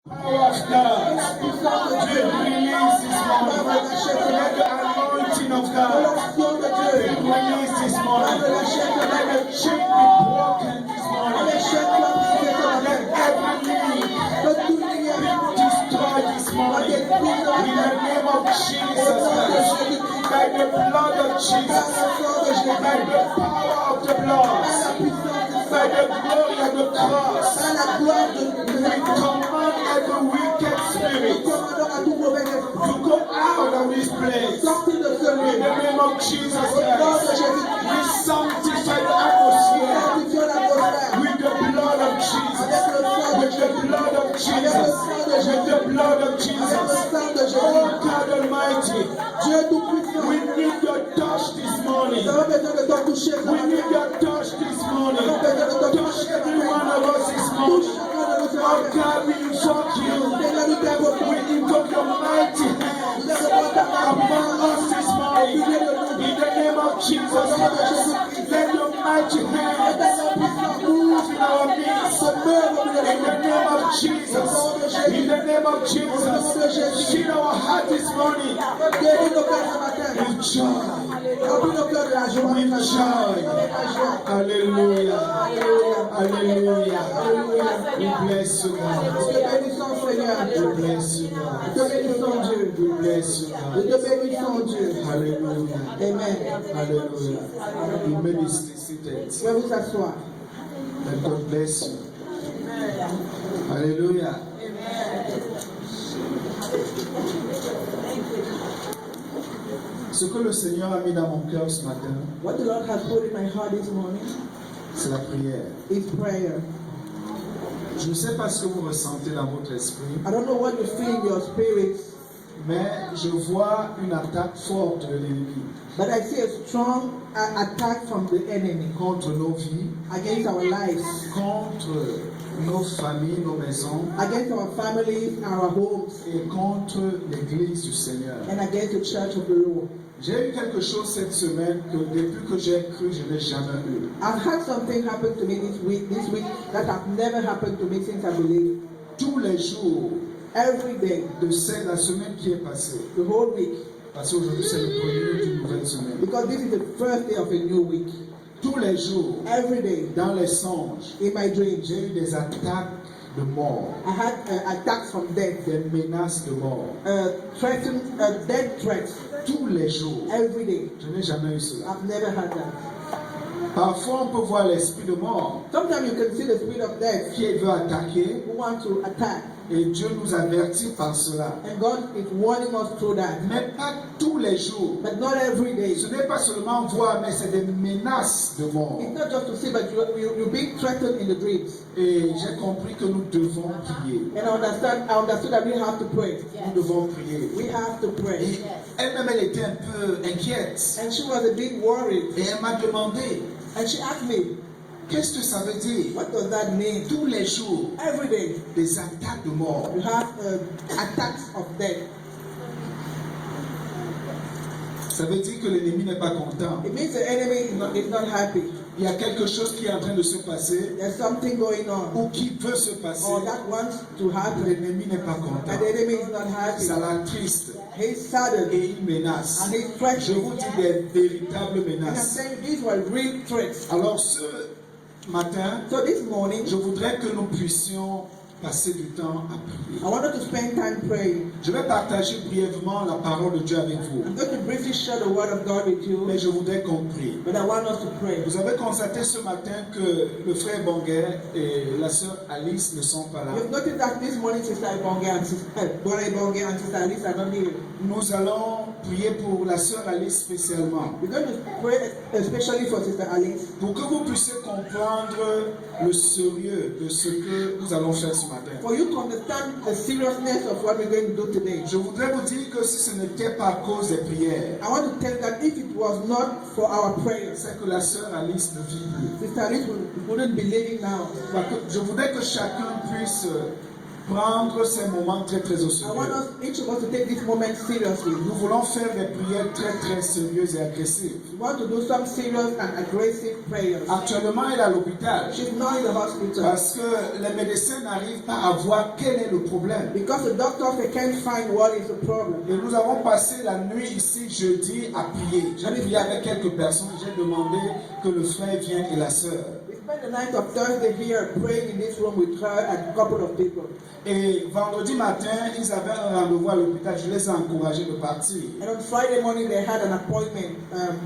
Power of God. Dieu release this morning. Let the anointing of God be released this morning. Let the chain be broken this morning. Let every knee be destroyed this morning. In the name of Jesus Christ. By the blood of Jesus. By the power of the blood. By the glory of the cross. We command every wicked spirit to go out of this place. In the name of Jesus Christ, we sanctify the atmosphere with the blood of Jesus. With the blood of Jesus. With the blood of Jesus. Oh God Almighty, we need your touch this morning. We need your touch this morning. Touch every one of us this morning. Oh God, we invoke you. We invoke your mighty hands upon us this morning. In the name of Jesus Christ, let your mighty hands move in our midst. In the name of Jesus. In the name of Jesus. Fill our heart this morning with joy. With joy. Hallelujah. Hallelujah. We bless you, God. We bless you, God. We bless you, God. Hallelujah. Amen. Hallelujah. You may be seated. And God bless you. Hallelujah. Ce que le Seigneur a mis dans mon cœur ce matin, What the Lord has put in my heart this morning c'est la prière. is prayer. Je ne sais pas ce que vous ressentez dans votre esprit, I don't know what you feel in your spirit, mais je vois une attaque forte de l'ennemi but I see a strong attack from the enemy contre nos vies, against our lives, contre nos familles, nos maisons against our families, our homes, et contre l'église du Seigneur. and against the church of the Lord. J'ai eu quelque chose cette semaine que depuis que j'ai cru, je n'ai jamais eu. I've had something happen to me this week that have never happened to me since I believed. Tous les jours Every day, de la semaine qui est passée, the whole week, parce qu'aujourd'hui c'est le premier d'une nouvelle semaine. because this is the first day of a new week. Tous les jours, Every day, dans les songes, in my dreams, j'ai eu des attaques de mort, I had attacks from death, des menaces de mort. death threats. Tous les jours, Every day. je n'ai jamais eu cela. I've never had that. Parfois, on peut voir l'esprit de mort Sometimes you can see the spirit of death qui veut attaquer, who want to attack, et Dieu nous avertit par cela. and God is warning us through that. Mais pas tous les jours. But not every day. Ce n'est pas seulement voir, mais c'est des menaces de mort. It's not just to see, but you're being threatened in the dreams. Et j'ai compris que nous devons prier. And I understood that we have to pray. Nous devons prier. We have to pray. Et elle-même, elle était un peu inquiète. And she was a bit worried. Et elle m'a demandé, And she asked me, qu'est-ce que ça veut dire? what does that mean? Tous les jours, Every day, des attaques de mort. you have attacks of death. Ça veut dire que l'ennemi n'est pas content. It means the enemy is not happy. Il y a quelque chose qui est en train de se passer There's something going on. ou qui veut se passer. Or that wants to happen. L'ennemi n'est pas content. And the enemy is not happy. Ça l'attriste He's saddened. et il menace. And he's Je threatening. vous dis des véritables And I'm menaces. saying these were real threats. Alors ce matin, So this morning, je voudrais que nous puissions passer du temps à prier. I wanted to spend time praying. Je vais partager brièvement la parole de Dieu avec vous. I'm going to briefly share the word of God with you, Mais je voudrais qu'on prie. but I want us to pray. Vous avez constaté ce matin que le frère Bonguer et la sœur Alice ne sont pas là. You've noticed that this morning Sister Bonge and Sister Alice are not here. Nous allons prier pour la sœur Alice spécialement. We're going to pray especially for Sister Alice, Pour que vous puissiez comprendre le sérieux de ce que nous allons faire ce matin. for you to understand the seriousness of what we're going to do today. Je voudrais vous dire que si ce n'était pas à cause des prières, I want to tell you that if it was not for our prayers, c'est que la sœur Alice ne vit plus. Sister Alice wouldn't be living now. Je voudrais que chacun puisse prendre ces moments très très au I want sérieux. us, each of us, to take this moment seriously. Nous voulons faire des prières très très sérieuses et agressives. We want to do some serious and aggressive prayers. Actuellement, elle est à l'hôpital She's not in the hospital parce que les médecins n'arrivent pas à voir quel est le problème. because the doctors, they can't find what is the problem. Et nous avons passé la nuit ici jeudi à prier. J'ai prié avec quelques personnes, j'ai demandé que le frère vienne et la sœur. We spent the night of Thursday here praying in this room with her and a couple of people. Et vendredi matin, ils avaient un rendez-vous à l'hôpital. Je les ai encouragés de partir. And on Friday morning, they had an appointment,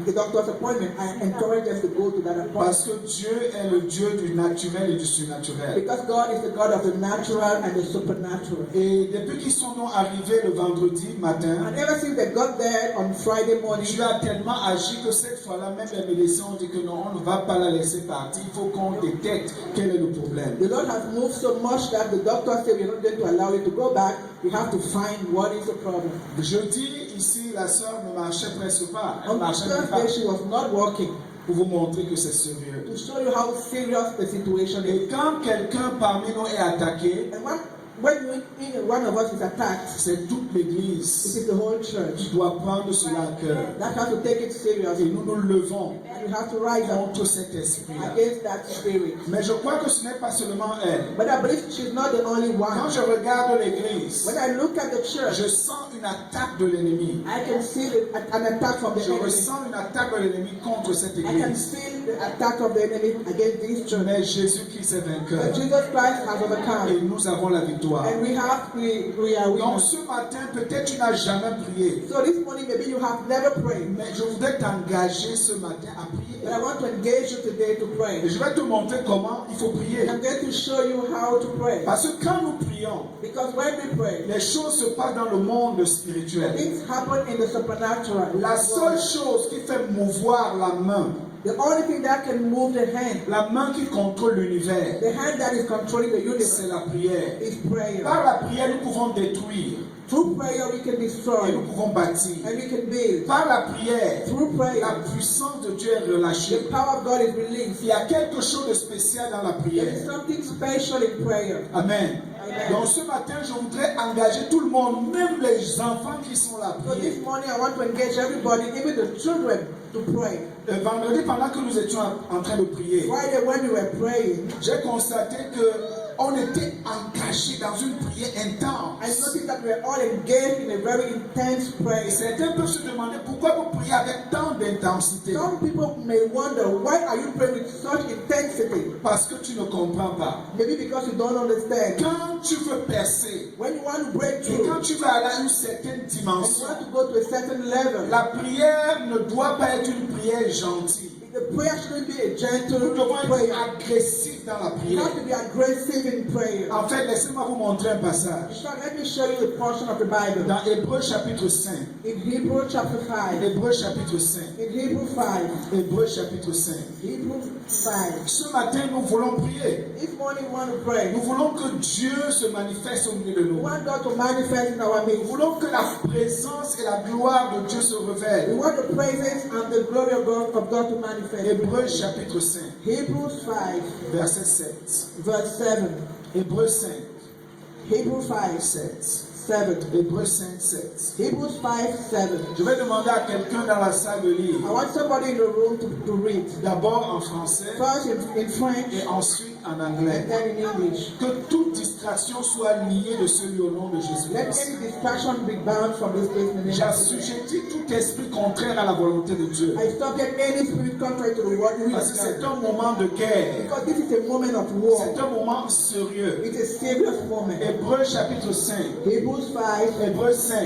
the doctor's appointment. I encouraged them to go to that appointment. Parce que Dieu est le Dieu du naturel et du surnaturel. Because God is the God of the natural and the supernatural. Et depuis qu'ils sont arrivés le vendredi matin, And ever since they got there on Friday morning, Dieu a tellement agi que cette fois-là, même les médecins ont dit que non, on ne va pas la laisser partir. Il faut qu'on détecte quel est le problème. the Lord has moved so much that the doctor said, we're not going to allow you to go back. We have to find what is the problem. Jeudi, ici, la sœur ne marchait presque pas. Elle On marchait même pas. Thursday, she was not working, Pour vous montrer que c'est sérieux. to show you how serious the situation is. Et quand quelqu'un parmi nous est attaqué, And when one of us is attacked, c'est toute it l'église is the whole church qui doit prendre cela à cœur. that has to take it Et seriously. nous nous levons And we have to rise up contre cet esprit-là. against that spirit. Mais je crois que ce n'est pas seulement elle. But I believe she's not the only Quand one. je regarde l'église, When I look at the church, je sens une attaque de l'ennemi. I can see an attack from the Je enemy. ressens une attaque de l'ennemi contre cette I can église. feel the attack of the enemy against this church. Mais Jésus-Christ est vainqueur. But Jesus Christ has Et overcome. nous avons la victoire. And we are Donc winners. ce matin, peut-être tu n'as jamais prié. So this morning, maybe you have never prayed. Mais je voudrais t'engager ce matin à prier. But I want to engage you today to Et pray. je vais te montrer comment il faut prier. And I'm going to show you how to pray. Parce que quand nous prions, Because when we pray, les choses se passent dans le monde spirituel. things happen in the supernatural. La seule chose qui fait mouvoir la main, The only thing that can move the hand, la main qui contrôle l'univers, the hand that is controlling the universe, c'est la prière. is prayer. Par la prière, nous pouvons détruire Through prayer, we can et nous destroy pouvons bâtir. and we can build. Par la prière, Through prayer, la puissance de Dieu est relâchée. the power of God is released. Il y a quelque chose de spécial dans la There prière. is something special in prayer. Amen. Amen. Donc ce matin, je voudrais engager tout le monde, même les enfants qui sont là. So this morning, I want to engage everybody, even the children, to pray. Vendredi, pendant que nous étions en train de prier, Friday, when we were praying, j'ai constaté que on était engagé dans une prière intense. I noticed that we were all engaged in a very intense prayer. Certains peuvent se demander pourquoi vous priez avec tant d'intensité. Some people may wonder, why are you praying with such intensity? Parce que tu ne comprends pas. Maybe because you don't understand. Quand tu veux percer When you want to break et through, quand tu veux aller à une certaine and you dimension, want to go to a certain level, la prière ne doit pas être une prière gentille. the prayer shouldn't be a Nous gentle devons être prayer. agressifs dans la You have prière. to be aggressive in prayer. En fait, laissez-moi vous montrer un passage. So let me show you a portion of the Bible. Dans Hébreux chapitre 5. In Hebrews chapter 5. Hébreux chapitre 5. In Hebrews 5. Hébreux chapitre 5. Hebrews 5. Ce matin, nous voulons prier. This morning we want to pray. Nous voulons que Dieu se manifeste au milieu de We nous. want God to manifest in our Nous midst. voulons que la présence et la gloire de Dieu se We révèlent. want the praises and the glory of God to manifest. Hébreux chapitre 5, Hebrews 5, verset 7. verse 7. Hébreux 5, Hebrews 5, 7. 7. Hébreux 5, 7. Hebrews 5, 7. Je vais demander à quelqu'un dans la salle de lire. I want somebody in the room to read. D'abord en français First in French et ensuite en and anglais. then in English. Que toute distraction soit liée de celui au nom de Let Jésus-Christ. any distraction be bound from this place in the name of Jesus. J'assujettis tout esprit contraire à la volonté de Dieu. I stop at any spirit contrary to the word Parce que of c'est God. un moment de guerre. Because this is a moment of war. C'est un moment sérieux. It's a serious moment. Hébreux chapitre 5. Hebrews 5, Hébreux 5,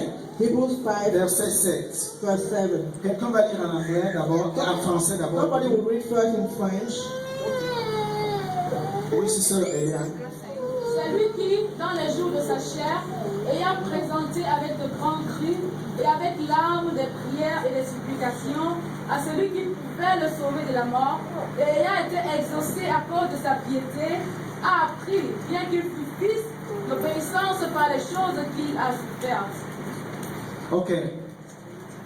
Hebrews 5, verset 7. verse 7. Quelqu'un va lire en anglais d'abord, et en français d'abord. Somebody will read first in French. Oui, c'est ça, Eliane. Celui qui, dans les jours de sa chair, ayant présenté avec de grands cris et avec larmes des prières et des supplications à celui qui pouvait le sauver de la mort, et ayant été exaucé à cause de sa piété, a appris, bien qu'il fût fils, l'obéissance par les choses qu'il a souffertes. Okay.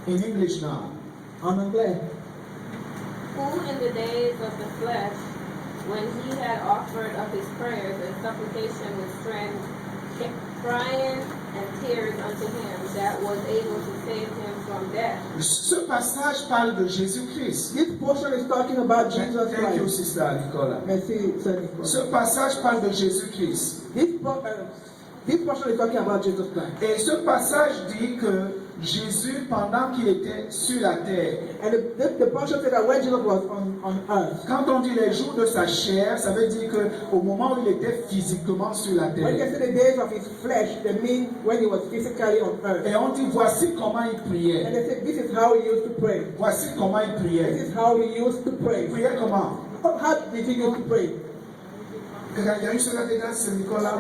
In English now. En anglais. Who in the days of the flesh, when he had offered up his prayers and supplication with strength crying and tears unto him that was able to save him from death. Ce passage parle de Jésus-Christ. This portion is talking about Jesus Thank you, Christ. Sister Nicola. Merci, Sir Nicolas. Ce passage parle de Jésus-Christ. This portion is talking about Jesus Christ. Et ce passage dit que Jésus, pendant qu'il était sur la terre, And the portion said that when Jesus was on earth, quand on dit les jours de sa chair, ça veut dire qu'au moment où il était physiquement sur la when they terre. say the days of his flesh, they mean when he was physically on earth. Et on dit, voici comment il And priait. they said, this is how he used to pray. Voici comment il This priait. is how he used to pray. Il priait comment? How did he used to pray? Il y a une seule grâce, c'est Nicolas.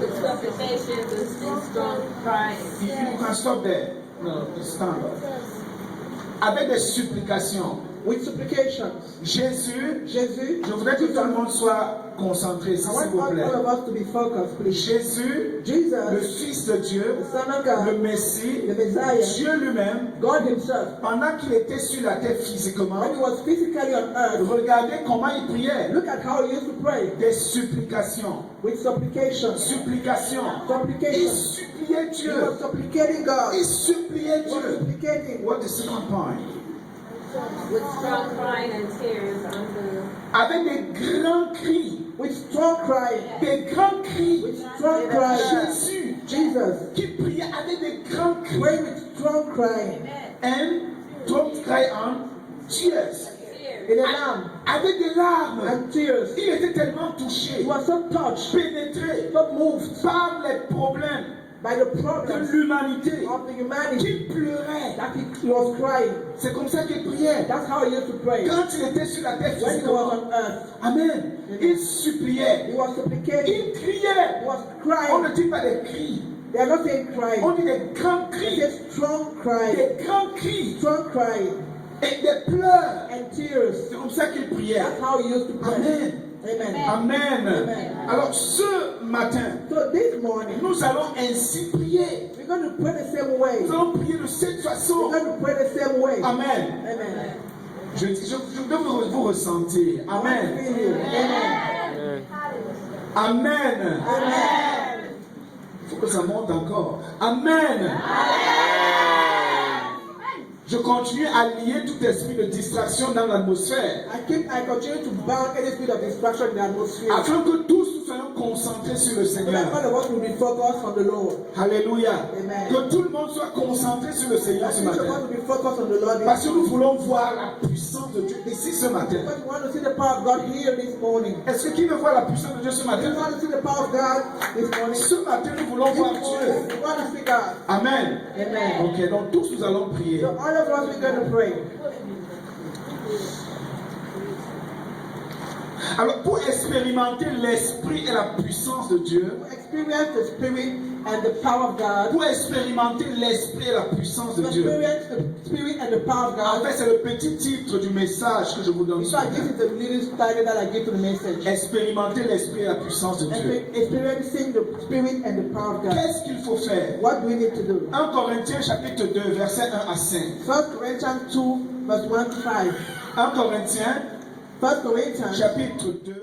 With supplications and strong crying. You can stop there. No, stand up. Avec des supplications. With supplications. Jésus, Jesus, je voudrais que tout le monde soit concentré, I s'il want vous plaît. all of us to be focused, please. Jésus, le Jesus, Fils de Dieu, the Son of God, le Messie, the Messiah, Dieu lui-même, God himself, pendant qu'il était sur la terre physiquement, when he was physically on earth, regardez comment il priait. look at how he used to pray. Des supplications. With supplications. Supplications. Il Supplications. suppliait He Dieu. was supplicating God. Il suppliait He was Dieu. supplicating. What the second point? With strong crying and tears unto Avec des grands cris. With strong crying. Des grands cris. With strong crying. Jésus Jesus. qui priait avec des grands cris. Pray with strong crying. And don't cry on tears. In a lamb. Avec des larmes. And tears. Il était tellement He touché, was so touched, pénétré so moved par les problèmes by the de problems l'humanité of the humanity qu'il pleurait. that he was crying. C'est comme ça qu'il priait. That's how he used to pray. Quand il était sur la terre When he was physiquement. on earth, Amen. Il suppliait. he was supplicating. Il criait. He was On crying. ne dit pas des cris. They are not saying On crying. dit des grands They cris. say strong crying. Des grands cris. Strong crying. Et des pleurs. And tears. C'est comme ça qu'il priait. That's how he used to pray. Amen. Amen. Amen. Amen. Alors ce matin, So this morning, nous allons ainsi prier. we're going to pray the same way. Nous allons prier de cette We're façon. going to pray the same way. Amen. Amen. Je veux vous ressentir. Amen. Feel you. Amen. Amen. Amen. Il faut que ça monte encore. Amen. Je continue à lier tout esprit de distraction dans l'atmosphère, I continue to bound any spirit of distraction in the atmosphere. afin que tous nous soyons concentrés sur le So that Seigneur. all of us will be focused on the Lord. Alléluia. Amen. Que tout le monde soit concentré sur le Seigneur That ce each of us matin. will be focused on the Lord. Parce que nous voulons voir la puissance de Dieu ici ce matin. Because we want to see the power of God here this morning. Est-ce que qui veut voir la puissance de Dieu ce We matin? want to see the power of God this morning. Ce matin, nous voulons This voir morning, Dieu. we want to see God. Amen. Amen. Ok, donc tous nous allons prier. So all of us we're going to pray. Alors, pour expérimenter l'esprit et la puissance de Dieu, To experience the spirit and the power of God. pour expérimenter l'esprit et la puissance To de Dieu, experience the spirit and the power of en God. fait, c'est le petit titre du message que je vous donne In ce fact, this matin. is the little title that I give to the message. Expérimenter l'esprit et la puissance de Dieu. Experiencing the spirit and the power of God. Qu'est-ce qu'il faut faire? What do we need to do? 1 Corinthiens chapitre 2, versets 1 à 5. 1 Corinthians 2, verse 1 to 5. 1 Corinthiens 1 Corinthians chapitre 2.